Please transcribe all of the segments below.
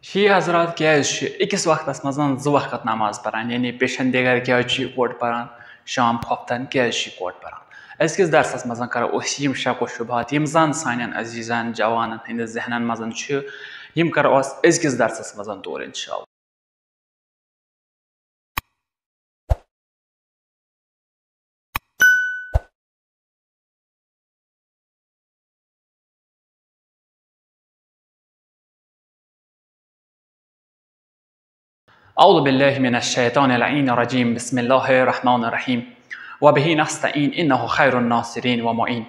She हजरात क्या अकिस workers मज जो वक्त नमाज परान यानी पेशन दिगर क्या कोट परान शाम खोफ्तन क्या कोट परान अजकिस दरसस मज करो यम शक व शुबहात यम जान सान अजीजान जवान हंदिस जहनन मज यम करो अजकिस दरसस मज दूर इंशाअल्लाह। औज़ु बिल्लाहि मिनश शैतानिर रजीम बिस्मिल्लाहिर रहमानिर रहीम व बिही नस्तईन इन्नहु खैरुन नासिरीन व मुईन।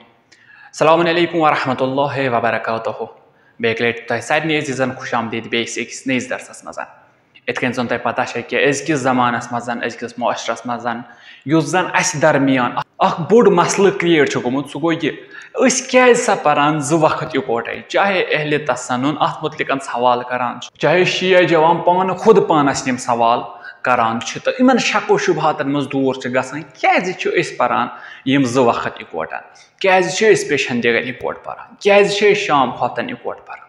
अस्सलामु अलैकुम व रहमतुल्लाहि व बरकातुहु। बेक लेट तह सारनी अजीजन खुशामदीद बेस अकिस नयिस दरसस मज। इत कन जन तह पता कि अजकिस जमानस मज अजकिस मुआशरस मज युस जन अस दरमियान अख बोड़ मसल क्रिएट गोमुत सह गो क्या सा परान जो वक्त इकोटे चाहे अहले तसन्नुन अत मुतलिक सवाल करान चाहे शिया जवान पान खुद पानस यम सवाल करान तो इन शक व शुबहातन मज दूर गसान क्या परान यम जो वक्त इकोटन क्या पेशन दिगर इकोट परान क्या शाम खोफ्तन इकोट परान।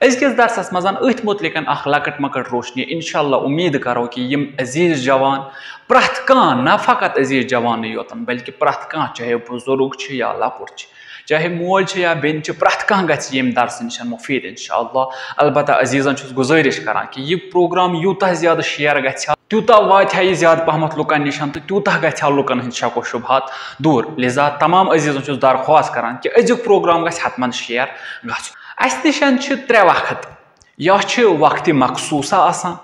अजकिस दरसस मज अथ मुतलिक लकट मकट रोशनी इंशाअल्लाह उम्मीद करो कि यम अजीज जवान प्रथ कान न फ़कत अजीज जवान योतन बल्कि प्रथ कान चाहे बुजुर्ग या लकुट चाहे मोल या बेन प्रथ कान गम दरस नश मुफीद इंशाअल्लाह। अलबत्ता अजीजन गुजारिश करान कि यह प्रोग्राम यूता ज्यादा शेयर गया तूता वात यह ज्यादा पहमत लुकन नश तो तूता गया लुकन हंद शक व शुबहात दूर। लिजा तमाम अजीजन दरख्वास्त करान कि अजुक प्रोग्राम गमन शेयर गो। अस निशन त्रे वक्त या वक्त मखसूसा आसान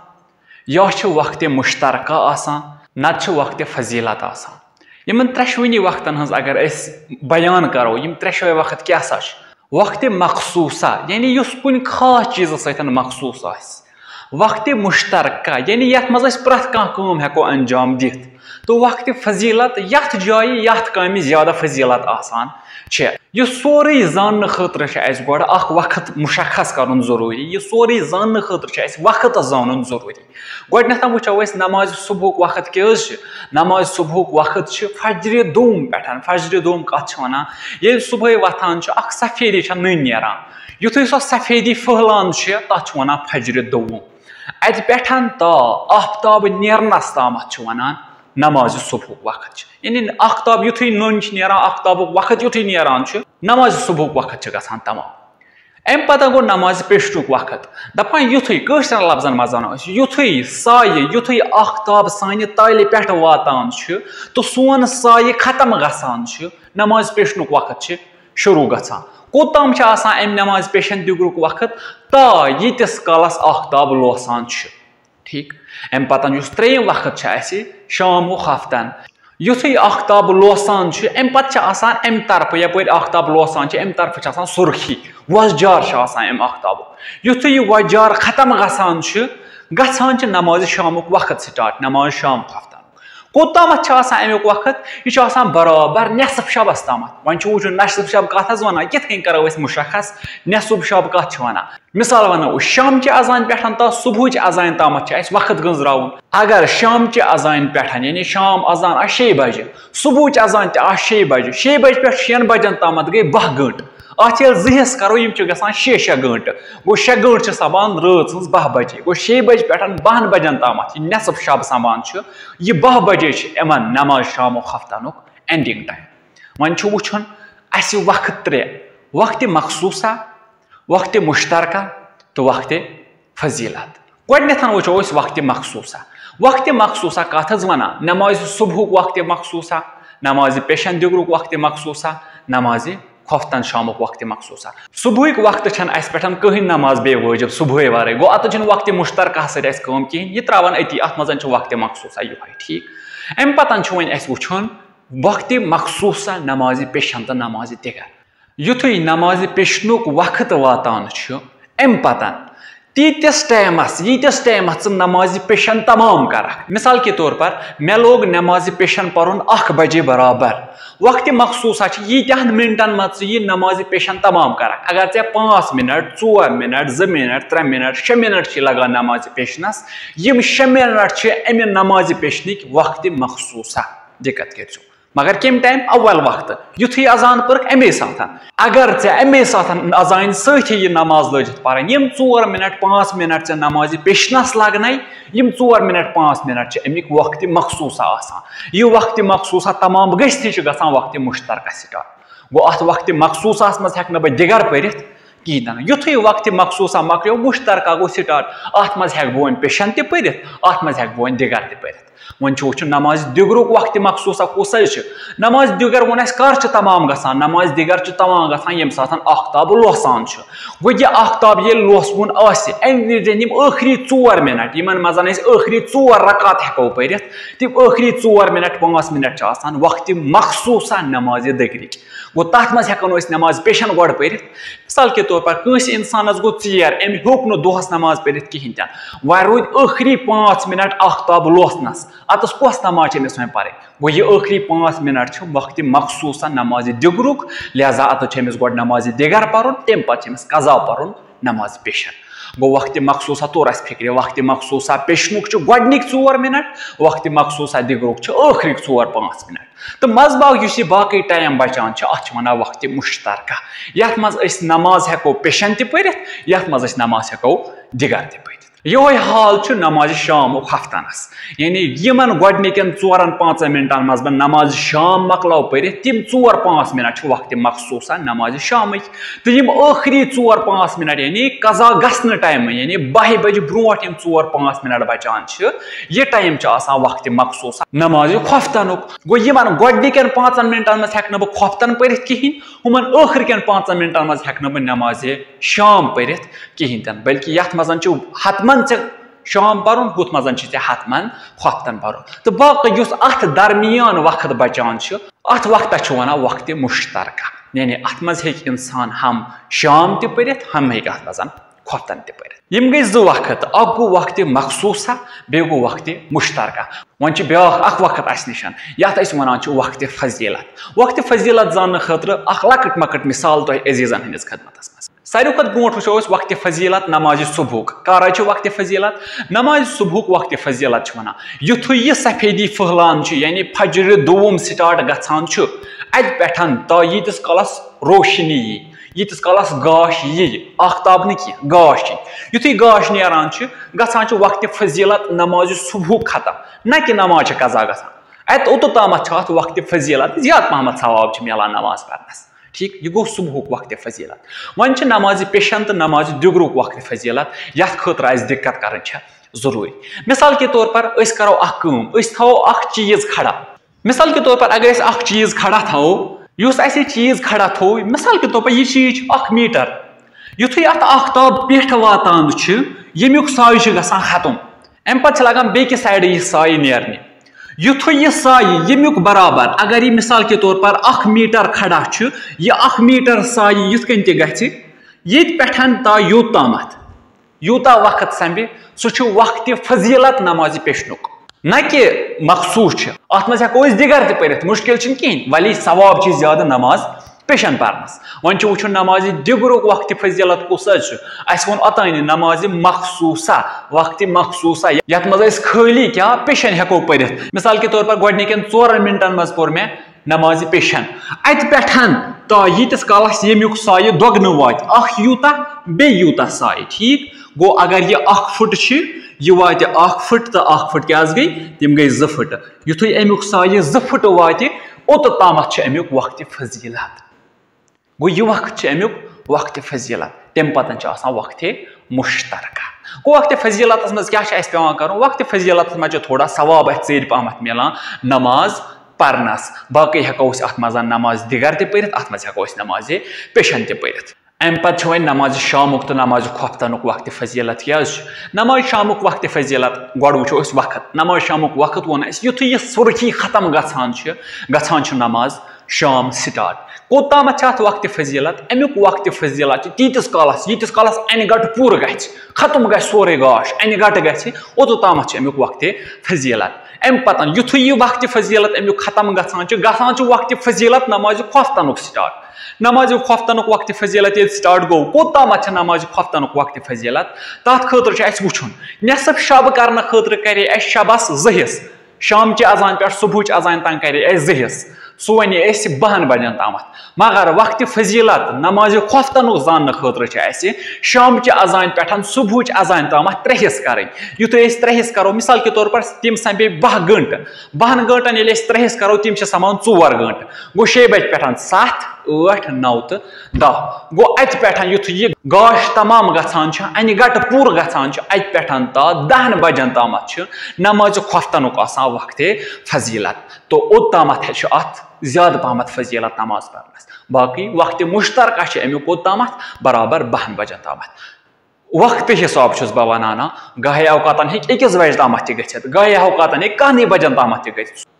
या वक्त मुश्तरका आसान नत वक्त फजीलत आसान। इन त्रेशवनी वक्तन हज अगर बयान करो यम त्रेशवे वक्त क्या वक्त मखसूसा यानी कुन खास चीज सत मखसूस वक्त मुश्तरका यानी यथ मज प्रथ कम हेको अंजाम दित तो वक्त फजीलत यथ जाय यथ कामि ज्यादा फजीलत आसान यह सोरे जान खतर गोड़ वक्त मुशखस कर जरूरी यह सोरे जान खतर वक्त जान जरूरी। गोडनथ वो नमाज सुबह वक्त क्या नमाज सुबह वक्त फजर दोम पे फजर दोम कत वन ये सुबह वथान सफेदी नन नीरान युथ सो सफेदी फहलान तथ वन फजर दोम अत पे ता आफ्ताब नेरनस ताम वन नमाज सुबह वक्त यानी आफ्ताब युथ नन नीरान आफ्ताब वक्त युथ नीरान नमाज सुबह वक्त गसान तमाम। अम पता गो नमाज पेशनुक वक्त दपान युथ कशर लफ्जन मजान युथ साय युथ आफ्ताब सान ताले पे वातान तो सोन साय खत्म गसान नमाज पेशनुक वक्त शुरू गसान कोताम अम नमाज पेशन दिगरुक वक्त ता यीतिस कालस आफ्ताब लोसान ठीक। अम पता त्रेयम वक्त शाम खफ्तन युथ आफ्ताब लोसान अम पे अम तरफ यप आफ्ताब लोसान अम तरफ सुर्खी वजजार अम आफ्ताब युथ यह वजजार खत्म गसान नमाज शामुक वक्त स्टार्ट नमाज शाम खफ्तन कोताम अमुक वक्त यह बराबर नेसफ शबस ताम वन वो नसफ शब कत वन किन करो मुशखस नेसफ शब कत वन मिसाल वनो शाम चे अजान पे ता सुबह अजान ताम वक्त गंजराउन अगर शाम चे अजान पे यानी शाम अजान 6 बजे सुबह अजान 6 बजे 6 बजे पे 6 बजन ताम गई 12 घंटे अत जहिस करो गसान 6 घंटे गो 6 घंटे सपान रात 12 बजे गो 6 बजे पे 12 बजन ताम नेसफ शब समान यह 12 बजे इन नमाज शाम खफ्तन एंडिंग टाइम। वन वुन अस वक्त 3 वक्त मखसूसा वक्त मुश्तरका तो वक्त फजीलत। गोडनथ वो वक्त मखसूसा कत वन नमाज सुबह वक्त मखसूसा नमाज पेशन दिगरुक वक्त मखसूसा नमाज खोफ्तन शामुक वक्त मखसूसा। सुबह वक्त पे कहीं नमाज बे वाजिब सुबह वारे गो अत वक्त मुश्तरका कम कहें यह त्रावान अति अत मज वक्त मखसूसा यह ठीक। अम पतन वन वुन वक्त मखसूसा नमाज पेशन तो नमाज दिगर युथ नमाज पेशनुक वक्त वातान अम पतन तीतिस टाइमस नमाज पेशन तमाम कर। मिसाल के तौर पर मे लोग नमाज पेशन पर्न 1 बजे बराबर वक्त मखसूसा यीतहन मिनटन मज नमाज पेशन तमाम कर अगर ऐ 5 minute 4 minute 2 minute 3 minute 6 minute लगान नमाज पेशनस यम 6 मिनट अम नमाज पेशनिक वक्त मखसूसा दिक्कत कर मगर कम टाइम अव्वल वक्त युथी अजान पर्क अमे साथ अगर ऐ अमे साथ अजान सही यह नमाज लजित पारन यम 4 मिनट 5 मिनट ऐ नमाज पेशनस लगन यम 4 मिनट 5 मिनट अमिक वक्त मखसूसा आसान यह वक्त मखसूसा तमाम गश्त गसान वक्त मुश्तरका स्टार्ट गो अत वक्त मखसूसा मज हेक न बह दिगर परित कहीं युथु वक्त मखसूसा मकलो मुश्तरका गो स्टार्ट अत मज हेक बह पेशन त परित अत मज हेक बह दिगर त परित वन वो नमाज दिगरुक वक्त मखसूसा कुस नमाज दिगर वो कर तमाम गसान नमाज दिगर तमाम गसान ये साथ आफ्ताब लोसान गो यह आफ्ताब ये लोसवन आखिरी 4 मिनट इन मज आखिरी 4 रकात हेको परित तम आखिरी 4 मिनट 5 मिनट वक्त मखसूसा नमाज दिगरिक गो तथ मज हेको नमाज पेशन गो परित मिसाल के तौर पर कंस इंसानस गो चेर अम होक न दोहस नमाज परित कहीं वह रूद आखिरी 5 मिनट आफ्ताब लोसनस अतस कस नमाज अमिस वो पर गो यह आखिरी 5 मिनट वक्त मखसूसा नमाज दिगरुक लिहाजा अतस गो नमाज दिगर पर तम पे कजा पर नमाज पेशन गो वक्त मखसूसा तोर फिक्र वक्त मखसूसा पेशनुक गोडनिक 4 मिनट वक्त मखसूसा दिगरुक आखिरी 4-5 मिनट तो मजबाग बाकी टाइम बचान अत वन वक्त मुश्तरका ये मज नमाज हेको पेशन त परित ये मज नमाज हेको दिगर त परित यह हाल नमाज शाम हफ्तनस यानी यमन गोडनिकन 4-5 मिनटन मज नमाज शाम मकलो परित तम 4-5 मिनट वक्त मखसूसा नमाज शाम तो यम आखिरी 4-5 मिनट यानी कजा गसन टाइम यानी 12 बजे ब्रोट 4-5 मिनट बचान यह टाइम वक्त मखसूसा नमाज खफ्तनुक गो यमन गोडनिकन 5 मिनटन मज हेक बह खफ्तन परित कहीं हुमन आखिरकन 5 मिनटन मज हेक बह नमाज शाम परित कहीं बल्कि ये मज हतमन शाम पर हुत मजन हतमन खफ्तन पर तो बाकी अत दरमियान वक्त बचान अत वक्त वन वक्त मुश्तरका यानी अत मज इंसान हम शाम त परित हम हे अत मज खफ्तन त परित यम गई 2 वक्त अख गो वक्त मखसूसा बे गो वक्त मुश्तरका वन ब्या वक्त अस निशान ये वन वक्त फजीलत जान खतर लकट मकट मिसाल तुम अजीजन हंदिस खदमत मज सारे खुद ब्रोट वो वक्त फजीलत नमाज सुबह कर वक्त फजीलत नमाज सुबह वक्त फजीलत वन युथु यह सफेदी फहलान यानी फजर दूम स्टार्ट गछान अत पे तो यीतिस कालस रोशनी यीतिस कालस गाश यी आफ्ताब न कह गाश युथु गाश नेरान गछान वक्त फजीलत नमाज सुबह खत्म न कि नमाज कजा गछान अत ओतोताम वक्त फजीलत ज्यादा पहम सवाब मिलान नमाज पढ़नस ठीक यह गो सुबह वक्त फजीलत वन नमाज पेशन तो नमाज दिगरुक वक्त फजीलत ये खतर दिक्कत कर जरूरी मिसाल के तौर पर करो थो चीज खड़ा मिसाल के तौर पर अगर चीज खड़ा थो चीज खड़ा थो मिसाल के तौर पर यह चीज मीटर युथु अत आफ्ताब पेठ वातान यमुक साय गसान खत्म अम पे लगान बेकि साइड यह साय नेरने युथु यह साय यमुक बराबर अगर यह मिसाल के तौर पर 1 मीटर खड़ा यह 1 मीटर साय युथ कन ये पे यूतामत यूता वक्त संभि सह वक्त फजीलत नमाज पेशनुक न कि मखसूस अत मज हेको दिगर त परित मुश्किल कहीं वली सवाब ज्यादा नमाज पेशन परनस वन वो नमाज दिगरुक वक्त फजीलत कुस अस वो अतानी नमाज मखसूसा वक्त मखसूसा ये मज खाली क्या पेशन हेको परित मिसाल के तौर पर गोडनिकन 4 मिनटन मज पोर मे नमाज पेशन अत पे तो यीतिस कालस यमुक साय दोगन वात यूता बे यूता साय ठीक गो अगर यह 1 फुट यह वात 1 फुट तो 1 फुट क्या गई तम गई 2 फुट युथु अमुक साय 2 फुट वात ओतोताम अमुक वक्त फजीलत गो यह वक्त अमुक वक्त फजीलत तम पे वक्त मुश्तरका गो वक्त फजीलत मज क्या पे कर वक्त फजीलत मज थोड़ा सवाब चेर पहम मिलान नमाज परनस बाकी हेको अत मज नमाज दिगर त परित अत मज हेको नमाज पेशन त परित अम पे वो नमाज शामुक तो नमाज खफ्तनुक वक्त फजीलत क्या नमाज शामुक वक्त फजीलत गो वो वक्त नमाज शामुक वक्त वो युथु यह सुर्खी खत्म गछान नमाज शाम स्टार्ट कोताम वक्त फजीलत अमुक वक्त फजीलत तीतिस कालस अन गट पूर खत्म ग सोरे गाश अन गट गोतोताम अमुक वक्त फजीलत अम पता युथु यह वक्त फजीलत अमुक खत्म गछान वक्त फजीलत नमाज खफ्तनुक स्टार्ट नमाज खफ्तनुक वक्त फजीलत ये स्टार्ट गो कोताम नमाज खफ्तनुक वक्त फजीलत तथ खतर वुन नेसफ शब कर खतर करे शबस 2 हिस्स शाम चे अजान पे सुबह अजान तक करे 2 हिस्स सह वन 10 बजन तम मगर वक्त फजीलत नमाज खोफ्तन जान खतर शाम अजान पे सुबह अजान तम 3 हिस्स कर युत 3 हिस्स करो मिसाल के तौर पर तम समे 12 घंटे 12 घंटन ये 3 हिस्स करो तम समान 4 घंटे गो 6 बज पे 7 8 9 तो 10 गो अत पे युथ यह गाश तमाम गसान अन गट पूर गसान अत पे ता 10 बजन तम नमाज खोफ्तन वक्त फजीलत तो ओतम अत ज्यादा पहम फजीलत नमाज पढ़नस बाकी वक्त मुश्तरका अमुक ओतम बराबर 12 बजन तम वक्त हिसाब बह वनाना गाहे अवकातन हेकिस बजे तम गि गाहे अवकातन हे कहनी बजन तम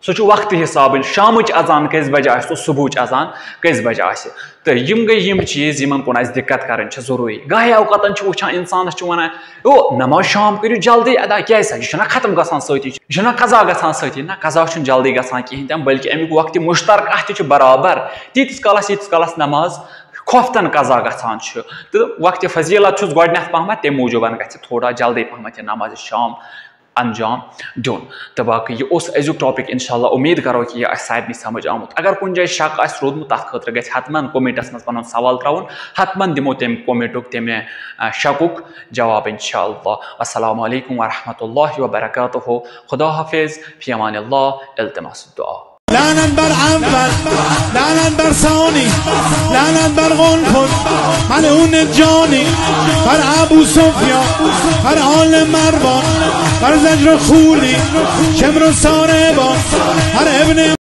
सह वक्त हिसाब शाम अजान कस बजे तो सुबह अजान कस बजे तो यम गई चीज़ इन कुन दिक्कत कर जरूरी गाहे अवकातन वुचान इंसान वन ओ नमाज शाम करू जल्दी अदा क्या यह खत्म गसान सती यह कजा गसान सती ना कजा जल्दी गसान कहें बल्कि अमुक वक्त मुश्तरका तह बराबर तीस कालस नमाज खोफ्तन कजा गसान तो वक्त फजीलत गोडनथ पहम तम मूजूब गि थोड़ा जल्दी पहम नमाज शाम अंजाम दिन तो बाकी यह अजुक टॉपिक इंशाल्लाह उम्मीद करो कि यह सारे समझ आमुत अगर कुछ जाए शक रोदमुत तथ खतर गि हतमन कमेंटस मज पन सवाल त्राउन हतमन दिमो तम कमेंटुक तमे शकुक जवाब इंशाल्लाह। अस्सलामु अलैकुम वरहमतुल्लाहि वबरकातुहू। खुदा हाफिज फी अमानिल्लाह। इल्तिमास दुआ। لعنت بر اول لعنت بر ثانی لعنت بر قنفذ ملعون جانی بر ابو سفیان بر آل مروان بر زجر خولی شمر و ساربان بر ابن